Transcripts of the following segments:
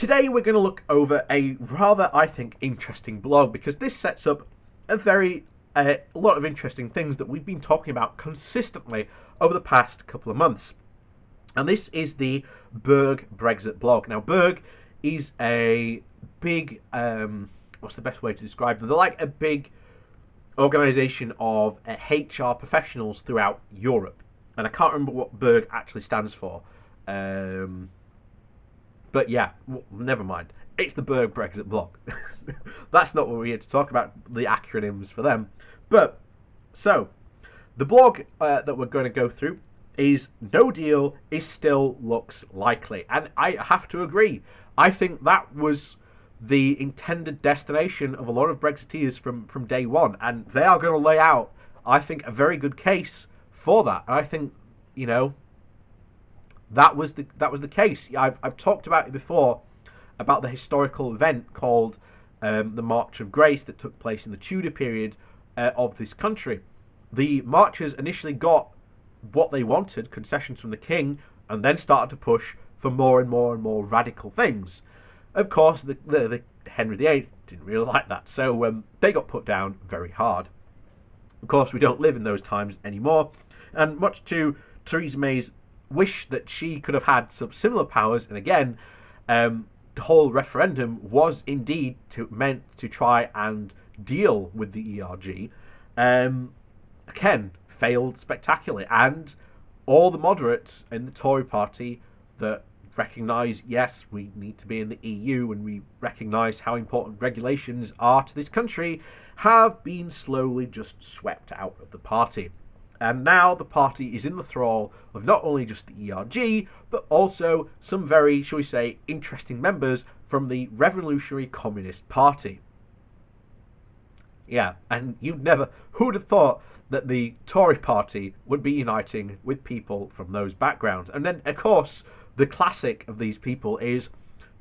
Today we're going to look over a rather, I think, interesting blog because this sets up a lot of interesting things that we've been talking about consistently over the past couple of months. And this is the Berg Brexit blog. Now, Berg is a big, what's the best way to describe them? They're like a big organisation of HR professionals throughout Europe. And I can't remember what Berg actually stands for. But yeah, never mind. It's the Berg Brexit blog. That's not what we're here to talk about, the acronyms for them. But, so, the blog that we're going to go through is no deal is still looks likely. And I have to agree. I think that was the intended destination of a lot of Brexiteers from day one. And they are going to lay out, I think, a very good case for that. And I think, that was the case. I've talked about it before, about the historical event called the March of Grace that took place in the Tudor period of this country. The marchers initially got what they wanted, concessions from the king, and then started to push for more and more and more radical things. Of course, the Henry VIII didn't really like that, so they got put down very hard. Of course, we don't live in those times anymore, and much to Theresa May's wish that she could have had some similar powers, and again, the whole referendum was indeed meant to try and deal with the ERG, again, failed spectacularly, and all the moderates in the Tory party that recognise, yes, we need to be in the EU and we recognise how important regulations are to this country, have been slowly just swept out of the party. And now the party is in the thrall of not only just the ERG, but also some very, shall we say, interesting members from the Revolutionary Communist Party. Yeah, and who'd have thought that the Tory party would be uniting with people from those backgrounds? And then, of course, the classic of these people is,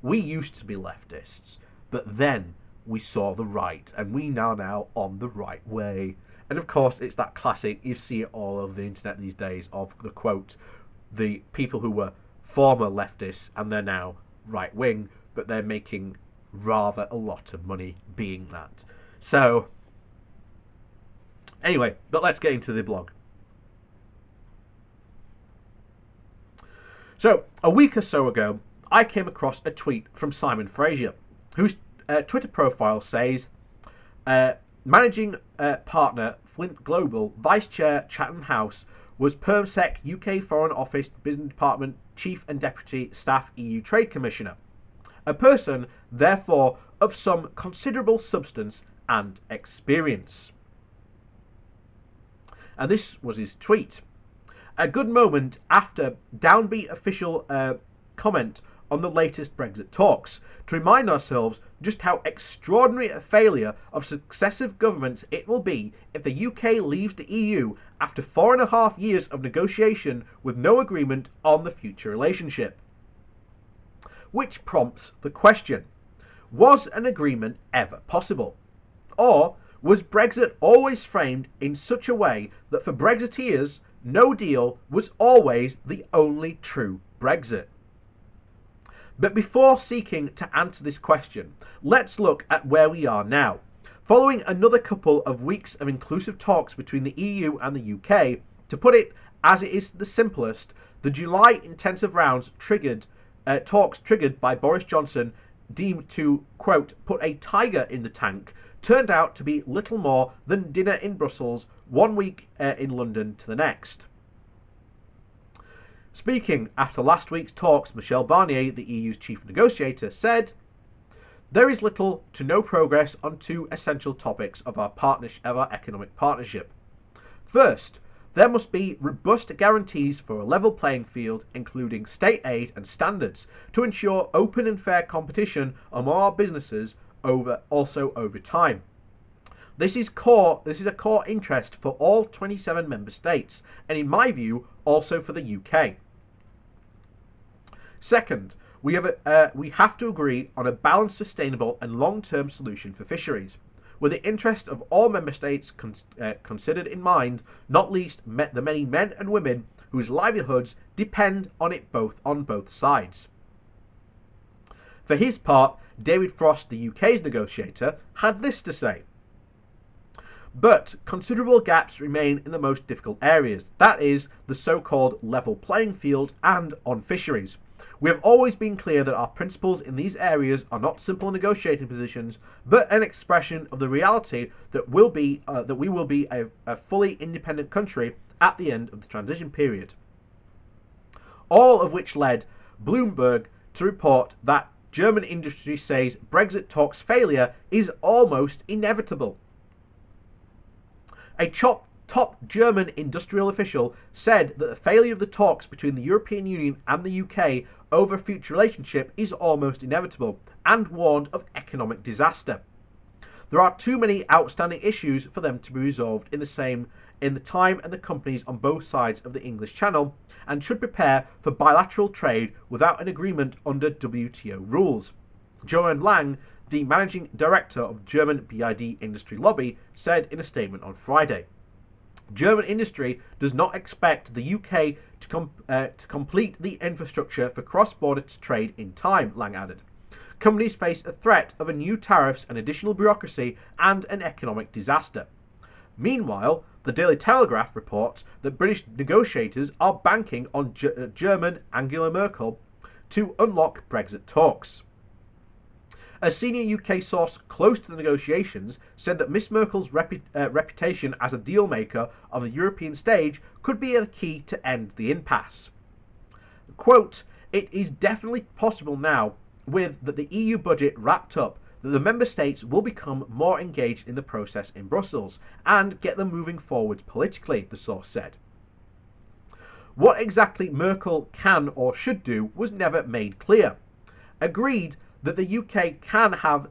we used to be leftists, but then we saw the right, and we are now on the right way. And of course, it's that classic, you see it all over the internet these days, of the quote, the people who were former leftists and they're now right wing, but they're making rather a lot of money being that. So, anyway, but let's get into the blog. So, a week or so ago, I came across a tweet from Simon Fraser, whose Twitter profile says, Managing partner Flint Global, Vice Chair Chatham House, was PermSec UK Foreign Office Business Department Chief and Deputy Staff EU Trade Commissioner. A person, therefore, of some considerable substance and experience. And this was his tweet. A good moment after downbeat official comment on the latest Brexit talks, to remind ourselves just how extraordinary a failure of successive governments it will be if the UK leaves the EU after 4.5 years of negotiation with no agreement on the future relationship. Which prompts the question, was an agreement ever possible? Or was Brexit always framed in such a way that for Brexiteers, no deal was always the only true Brexit? But before seeking to answer this question, let's look at where we are now. Following another couple of weeks of inclusive talks between the EU and the UK, to put it as it is the simplest, the July intensive rounds talks triggered by Boris Johnson, deemed to, quote, put a tiger in the tank, turned out to be little more than dinner in Brussels, 1 week in London to the next. Speaking after last week's talks, Michel Barnier, the EU's chief negotiator, said, there is little to no progress on two essential topics of our economic partnership. First, there must be robust guarantees for a level playing field, including state aid and standards, to ensure open and fair competition among our businesses over time. This is a core interest for all 27 member states, and in my view, also for the UK. Second, we have to agree on a balanced, sustainable and long-term solution for fisheries, with the interest of all member states considered in mind, not least the many men and women whose livelihoods depend on it on both sides. For his part, David Frost, the UK's negotiator, had this to say: but considerable gaps remain in the most difficult areas, that is, the so-called level playing field and on fisheries. We have always been clear that our principles in these areas are not simple negotiating positions, but an expression of the reality that we will be a fully independent country at the end of the transition period. All of which led Bloomberg to report that German industry says Brexit talks failure is almost inevitable. A top German industrial official said that the failure of the talks between the European Union and the UK over a future relationship is almost inevitable, and warned of economic disaster. There are too many outstanding issues for them to be resolved in the time and the companies on both sides of the English Channel, and should prepare for bilateral trade without an agreement under WTO rules. Joanne Lang, the managing director of German BID Industry Lobby, said in a statement on Friday. German industry does not expect the UK to complete the infrastructure for cross-border trade in time, Lang added. Companies face a threat of a new tariffs and additional bureaucracy and an economic disaster. Meanwhile, the Daily Telegraph reports that British negotiators are banking on German Angela Merkel to unlock Brexit talks. A senior UK source close to the negotiations said that Miss Merkel's reputation as a deal maker on the European stage could be a key to end the impasse. Quote, it is definitely possible now, with the EU budget wrapped up, that the member states will become more engaged in the process in Brussels and get them moving forward politically, the source said. What exactly Merkel can or should do was never made clear. Agreed that the UK can have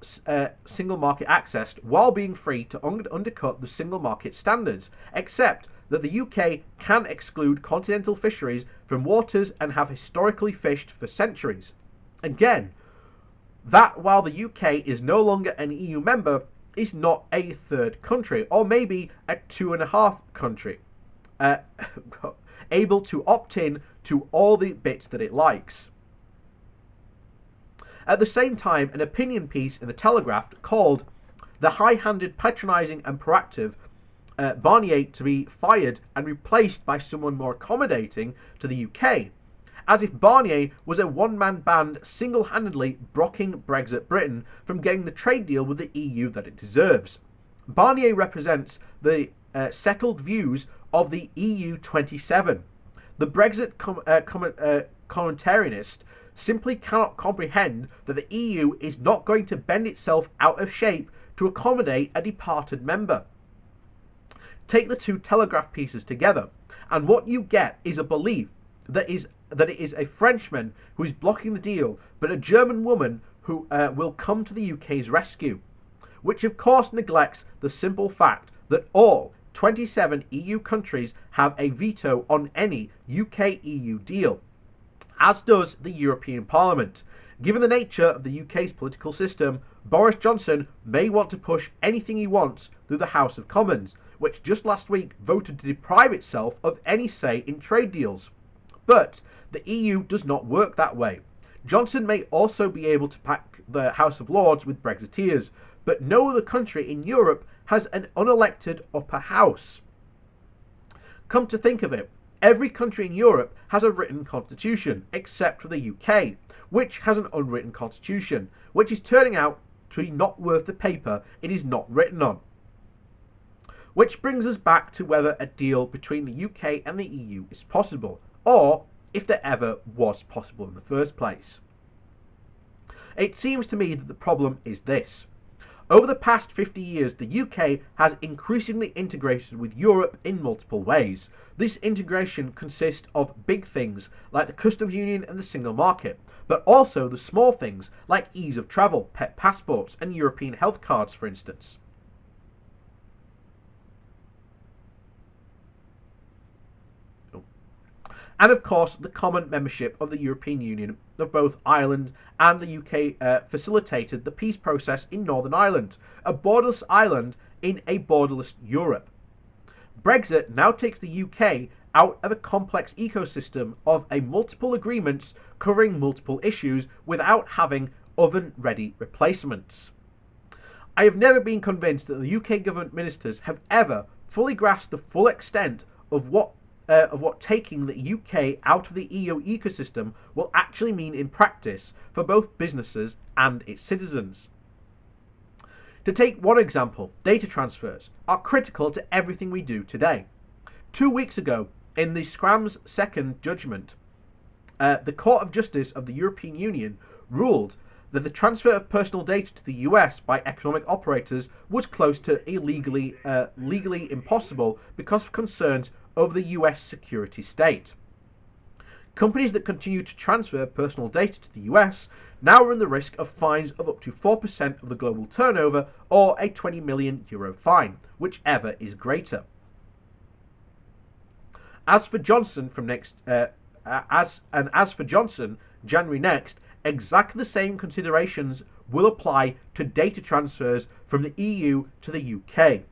single market access while being free to undercut the single market standards, except that the UK can exclude continental fisheries from waters and have historically fished for centuries. Again, that while the UK is no longer an EU member, is not a third country, or maybe a 2.5 country, able to opt in to all the bits that it likes. At the same time, an opinion piece in the Telegraph called the high-handed, patronising and proactive Barnier to be fired and replaced by someone more accommodating to the UK, as if Barnier was a one-man band single-handedly blocking Brexit Britain from getting the trade deal with the EU that it deserves. Barnier represents the settled views of the EU 27. The Brexit commentarianist simply cannot comprehend that the EU is not going to bend itself out of shape to accommodate a departed member. Take the two Telegraph pieces together, and what you get is a belief that it is a Frenchman who is blocking the deal, but a German woman who will come to the UK's rescue, which of course neglects the simple fact that all 27 EU countries have a veto on any UK-EU deal, as does the European Parliament. Given the nature of the UK's political system, Boris Johnson may want to push anything he wants through the House of Commons, which just last week voted to deprive itself of any say in trade deals. But the EU does not work that way. Johnson may also be able to pack the House of Lords with Brexiteers, but no other country in Europe has an unelected upper house. Come to think of it, every country in Europe has a written constitution, except for the UK, which has an unwritten constitution, which is turning out to be not worth the paper it is not written on. Which brings us back to whether a deal between the UK and the EU is possible, or if there ever was possible in the first place. It seems to me that the problem is this. Over the past 50 years, the UK has increasingly integrated with Europe in multiple ways. This integration consists of big things like the customs union and the single market, but also the small things like ease of travel, pet passports, and European health cards, for instance. And of course, the common membership of the European Union of both Ireland and the UK facilitated the peace process in Northern Ireland, a borderless island in a borderless Europe. Brexit now takes the UK out of a complex ecosystem of multiple agreements covering multiple issues without having oven-ready replacements. I have never been convinced that the UK government ministers have ever fully grasped the full extent of what taking the UK out of the EU ecosystem will actually mean in practice for both businesses and its citizens. To take one example, data transfers are critical to everything we do today. 2 weeks ago, in the Schramm's second judgment, the Court of Justice of the European Union ruled that the transfer of personal data to the US by economic operators was close to legally impossible because of concerns over the US security state. Companies that continue to transfer personal data to the US now run the risk of fines of up to 4% of the global turnover or a €20 million fine, whichever is greater. As for Johnson, January next, exactly the same considerations will apply to data transfers from the EU to the UK.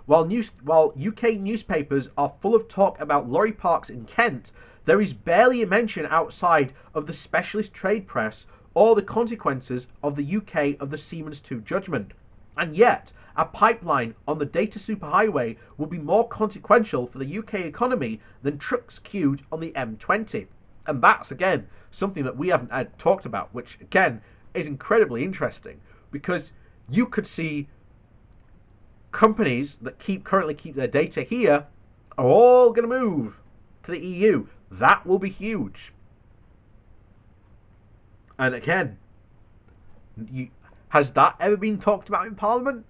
While UK newspapers are full of talk about lorry parks in Kent, there is barely a mention outside of the specialist trade press or the consequences of the UK of the Siemens 2 judgment. And yet, a pipeline on the data superhighway will be more consequential for the UK economy than trucks queued on the M20. And that's, again, something that we haven't talked about, which, again, is incredibly interesting, because you could see companies that currently keep their data here are all going to move to the EU. That will be huge. And again, has that ever been talked about in Parliament?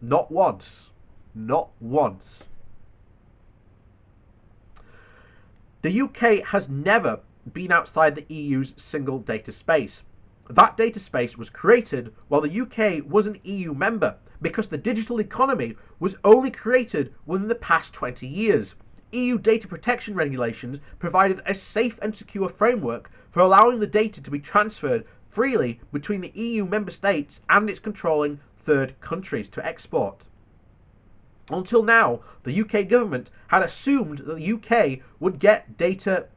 Not once. Not once. The UK has never been outside the EU's single data space. That data space was created while the UK was an EU member because the digital economy was only created within the past 20 years. EU data protection regulations provided a safe and secure framework for allowing the data to be transferred freely between the EU member states and its controlling third countries to export. Until now, the UK government had assumed that the UK would get data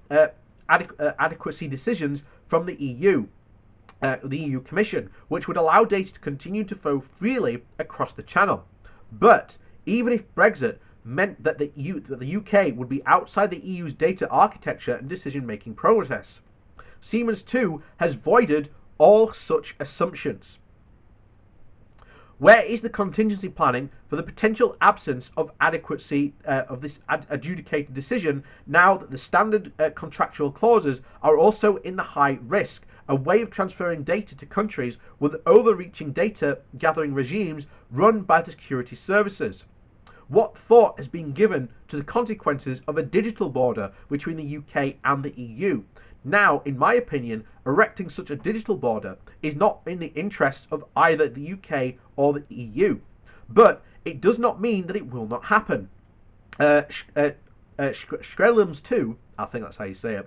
adequacy decisions from the EU Commission, which would allow data to continue to flow freely across the channel. But even if Brexit meant that the UK would be outside the EU's data architecture and decision-making process, Siemens 2 has voided all such assumptions. Where is the contingency planning for the potential absence of adequacy of this adjudicated decision now that the standard contractual clauses are also in the high risk, a way of transferring data to countries with overreaching data gathering regimes run by the security services? What thought has been given to the consequences of a digital border between the UK and the EU? Now, in my opinion, erecting such a digital border is not in the interest of either the UK or the EU. But it does not mean that it will not happen. Schrems 2, I think that's how you say it,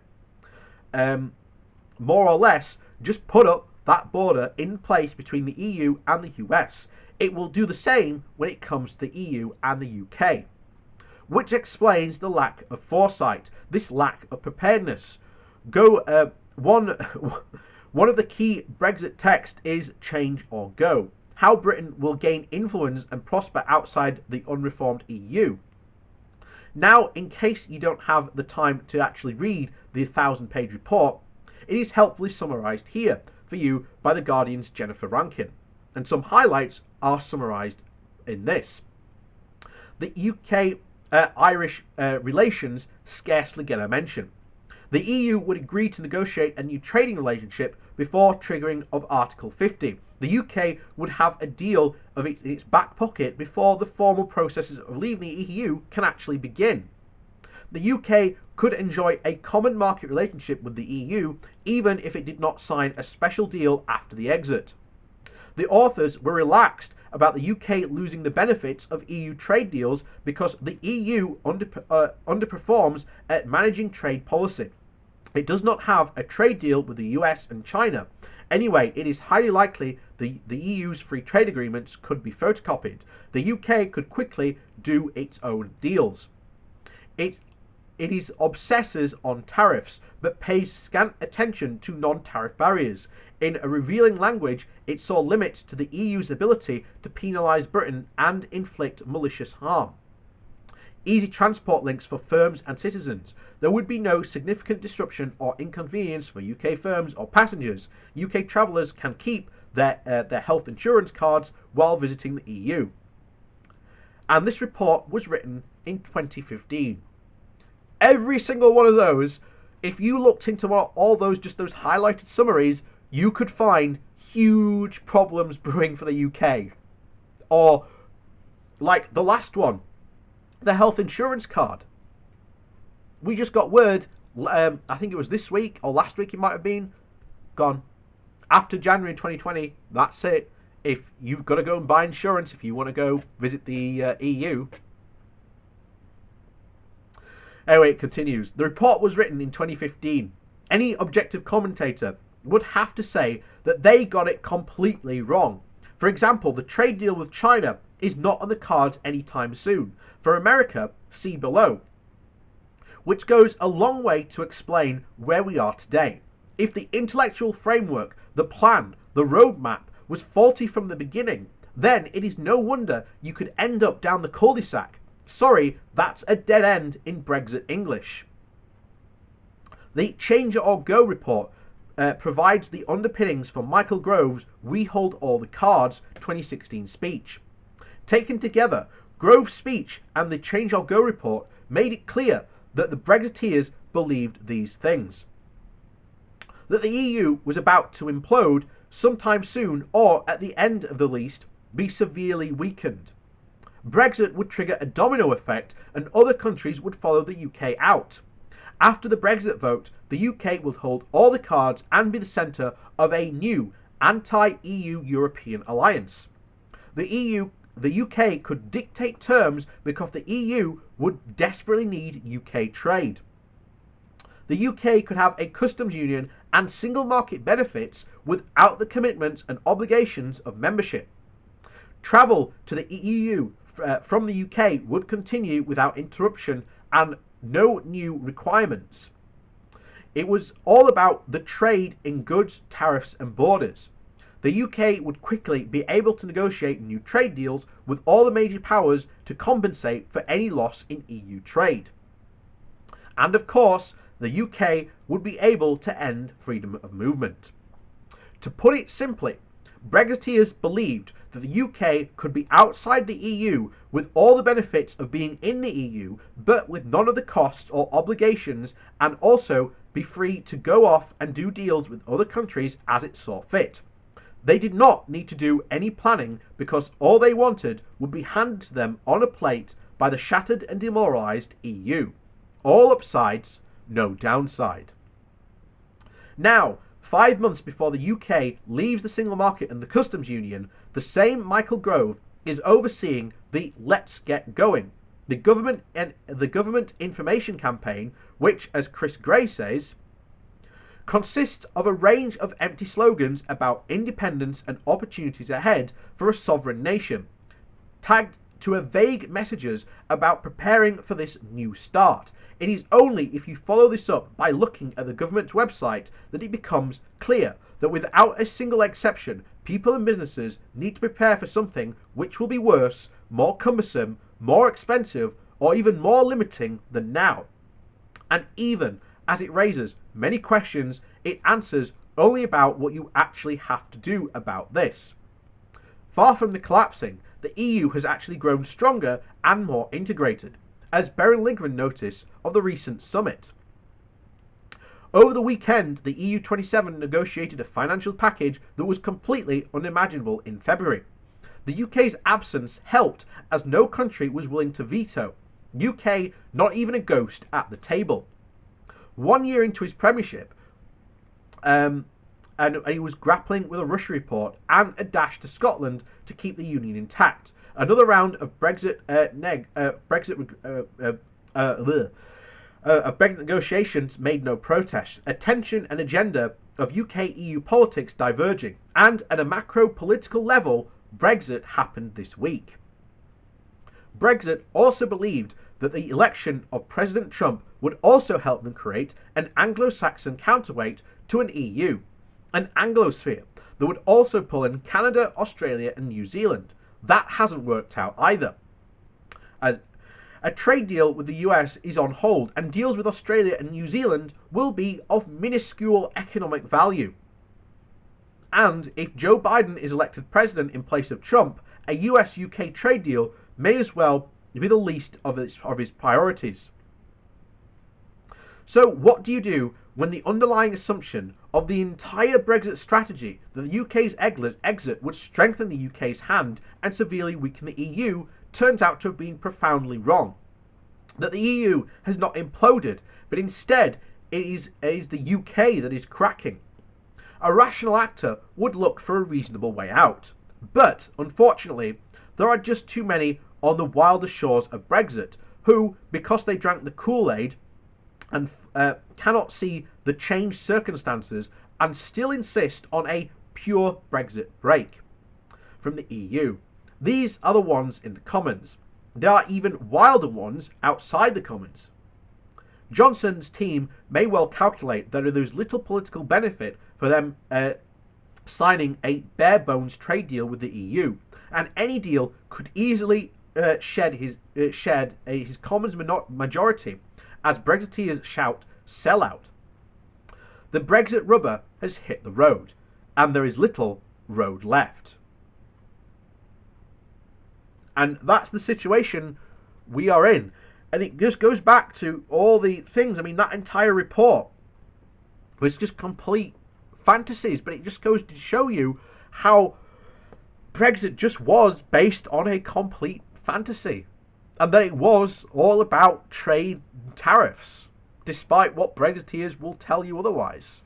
more or less just put up that border in place between the EU and the US. It will do the same when it comes to the EU and the UK, which explains the lack of foresight, this lack of preparedness. One of the key Brexit texts is change or go. How Britain will gain influence and prosper outside the unreformed EU. Now, in case you don't have the time to actually read the 1,000-page report, it is helpfully summarised here for you by The Guardian's Jennifer Rankin, and some highlights are summarised in this. The UK-Irish relations scarcely get a mention. The EU would agree to negotiate a new trading relationship before triggering of Article 50. The UK would have a deal in its back pocket before the formal processes of leaving the EU can actually begin. The UK could enjoy a common market relationship with the EU even if it did not sign a special deal after the exit. The authors were relaxed about the UK losing the benefits of EU trade deals because the EU underperforms at managing trade policy. It does not have a trade deal with the US and China. Anyway, it is highly likely the EU's free trade agreements could be photocopied. The UK could quickly do its own deals. it is obsesses on tariffs, but pays scant attention to non-tariff barriers. In a revealing language, it saw limits to the EU's ability to penalise Britain and inflict malicious harm. Easy transport links for firms and citizens. There would be no significant disruption or inconvenience for UK firms or passengers. UK travellers can keep their health insurance cards while visiting the EU. And this report was written in 2015. Every single one of those, if you looked into all those, just those highlighted summaries, you could find huge problems brewing for the UK. Or, like the last one, the health insurance card. We just got word, I think it was this week, or last week it might have been, gone. After January 2020, that's it. If you've got to go and buy insurance, if you want to go visit the EU. Anyway, it continues. The report was written in 2015. Any objective commentator would have to say that they got it completely wrong. For example, the trade deal with China is not on the cards anytime soon. For America, see below. Which goes a long way to explain where we are today. If the intellectual framework, the plan, the roadmap was faulty from the beginning, then it is no wonder you could end up down the cul-de-sac. Sorry, that's a dead end in Brexit English. The Change It or Go report provides the underpinnings for Michael Gove's We Hold All the Cards 2016 speech. Taken together, Gove's speech and the Change It or Go report made it clear that the Brexiteers believed these things. That the EU was about to implode sometime soon, or at the end of the least, be severely weakened. Brexit would trigger a domino effect and other countries would follow the UK out. After the Brexit vote, the UK will hold all the cards and be the centre of a new anti-EU European alliance. The UK could dictate terms because the EU would desperately need UK trade. The UK could have a customs union and single market benefits without the commitments and obligations of membership. Travel to the EU from the UK would continue without interruption and no new requirements. It was all about the trade in goods, tariffs and borders. The UK would quickly be able to negotiate new trade deals with all the major powers to compensate for any loss in EU trade. And of course, the UK would be able to end freedom of movement. To put it simply, Brexiteers believed that the UK could be outside the EU with all the benefits of being in the EU, but with none of the costs or obligations, and also be free to go off and do deals with other countries as it saw fit. They did not need to do any planning because all they wanted would be handed to them on a plate by the shattered and demoralised EU. All upsides, no downside. Now, 5 months before the UK leaves the single market and the customs union, the same Michael Gove is overseeing the Let's Get Going, the government information campaign, which, as Chris Gray says, consists of a range of empty slogans about independence and opportunities ahead for a sovereign nation, tagged to a vague messages about preparing for this new start. It is only if you follow this up by looking at the government's website that it becomes clear that without a single exception, people and businesses need to prepare for something which will be worse, more cumbersome, more expensive, or even more limiting than now. And even as it raises many questions, it answers only about what you actually have to do about this. Far from the collapsing, the EU has actually grown stronger and more integrated, as Berin Lindgren noticed of the recent summit. Over the weekend, the EU27 negotiated a financial package that was completely unimaginable in February. The UK's absence helped, as no country was willing to veto. UK not even a ghost at the table. 1 year into his premiership, and he was grappling with a Russia report and a dash to Scotland to keep the union intact. Another round of Brexit negotiations made no protest. Attention and agenda of UK-EU politics diverging, and at a macro political level, Brexit happened this week. Brexit also believed that the election of President Trump would also help them create an Anglo-Saxon counterweight to an EU, an Anglosphere that would also pull in Canada, Australia, and New Zealand. That hasn't worked out either, as a trade deal with the US is on hold, and deals with Australia and New Zealand will be of minuscule economic value. And if Joe Biden is elected president in place of Trump, a US-UK trade deal may as well be the least of his priorities. So what do you do when the underlying assumption of the entire Brexit strategy that the UK's exit would strengthen the UK's hand and severely weaken the EU turns out to have been profoundly wrong? That the EU has not imploded, but instead it is the UK that is cracking. A rational actor would look for a reasonable way out. But, unfortunately, there are just too many on the wilder shores of Brexit who, because they drank the Kool-Aid and cannot see the changed circumstances, and still insist on a pure Brexit break from the EU. These are the ones in the Commons. There are even wilder ones outside the Commons. Johnson's team may well calculate that there is little political benefit for them signing a bare-bones trade deal with the EU, and any deal could easily shed his Commons majority, as Brexiteers shout, "Sell out." The Brexit rubber has hit the road, and there is little road left. And that's the situation we are in. And it just goes back to all the things. I mean, that entire report was just complete fantasies, but it just goes to show you how Brexit just was based on a complete fantasy. And that it was all about trade tariffs, despite what Brexiteers will tell you otherwise.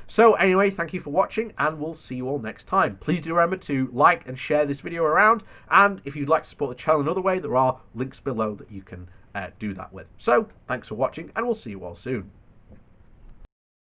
So anyway, thank you for watching, and we'll see you all next time. Please do remember to like and share this video around, and if you'd like to support the channel another way, there are links below that you can do that with. So, thanks for watching, and we'll see you all soon.